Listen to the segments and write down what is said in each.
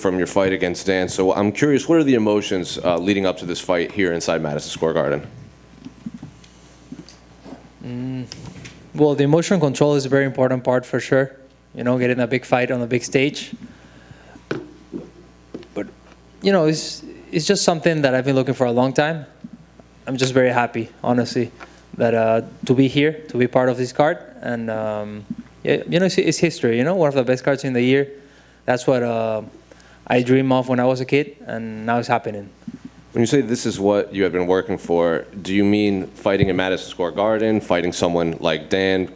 from your fight against Dan. So I'm curious, what are the emotions leading up to this fight here inside Madison Square Garden? Well, the emotional control is a very important part for sure. You know, getting a big fight on a big stage. But, you know, it's just something that I've been looking for a long time. I'm just very happy, honestly, that to be here, to be part of this card. And, yeah, you know, it's history, you know, one of the best cards in the year. That's what I dreamed of when I was a kid, and now it's happening. When you say this is what you have been working for, do you mean fighting in Madison Square Garden, fighting someone like Dan,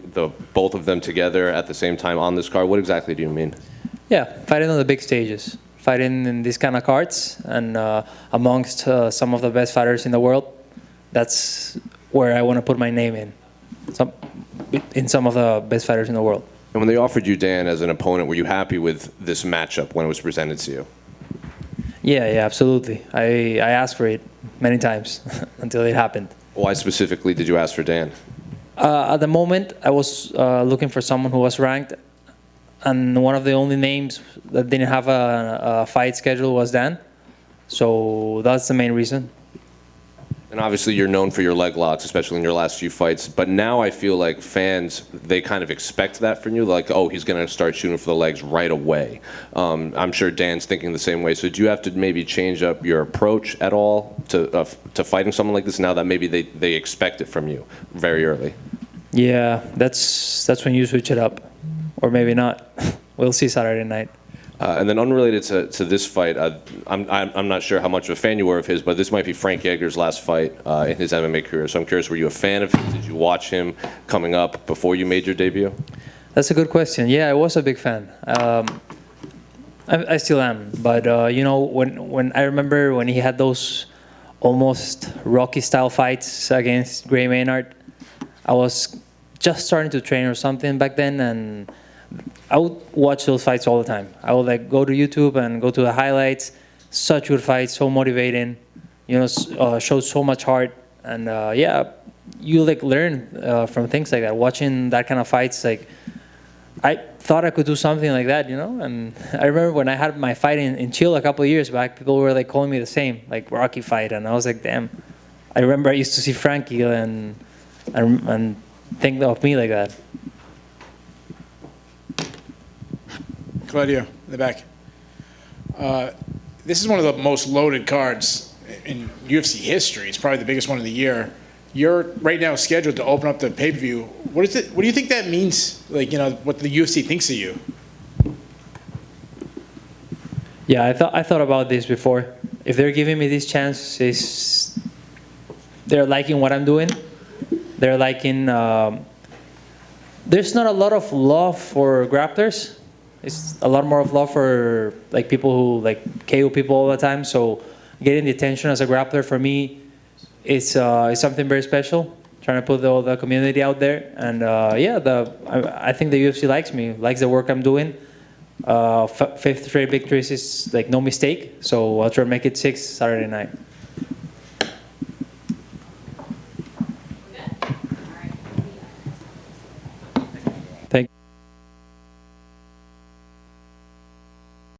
both of them together at the same time on this card? What exactly do you mean? Yeah, fighting on the big stages, fighting in these kind of cards, and amongst some of the best fighters in the world. That's where I want to put my name in some of the best fighters in the world. And when they offered you Dan as an opponent, were you happy with this matchup when it was presented to you? Yeah, absolutely. I asked for it many times until it happened. Why specifically did you ask for Dan? At the moment, I was looking for someone who was ranked, and one of the only names that didn't have a fight schedule was Dan. So that's the main reason. And obviously you're known for your leg locks, especially in your last few fights. But now I feel like fans, they kind of expect that from you. Like, oh, he's going to start shooting for the legs right away. I'm sure Dan's thinking the same way. So do you have to maybe change up your approach at all to fighting someone like this now that maybe they expect it from you very early? Yeah, that's when you switch it up. Or maybe not. We'll see Saturday night. And then unrelated to this fight, I'm not sure how much of a fan you were of his, but this might be Frank Yeager's last fight in his MMA career. So I'm curious, were you a fan of his? Did you watch him coming up before you made your debut? That's a good question. Yeah, I was a big fan. I still am. But, you know, when I remember when he had those almost Rocky-style fights against Gray Maynard, I was just starting to train or something back then, and I would watch those fights all the time. I would like go to YouTube and go to the highlights. Such good fights, so motivating. You know, shows so much heart, and yeah, you like learn from things like that. Watching that kind of fights, like I thought I could do something like that, you know. And I remember when I had my fight in Chile a couple of years back, people were like calling me the same, like Rocky fight, and I was like, damn. I remember I used to see Frankie and think of me like that. Claudio, in the back. This is one of the most loaded cards in UFC history. It's probably the biggest one of the year. You're right now scheduled to open up the pay-per-view. What do you think that means? Like, you know, what the UFC thinks of you? Yeah, I thought about this before. If they're giving me this chance, they're liking what I'm doing. They're liking. There's not a lot of love for grapplers. It's a lot more of love for like people who like KO people all the time. So getting the attention as a grappler for me is something very special. Trying to put the community out there, and yeah, I think the UFC likes me, likes the work I'm doing. 5th straight victories is like no mistake. So I'll try to make it 6 Saturday night.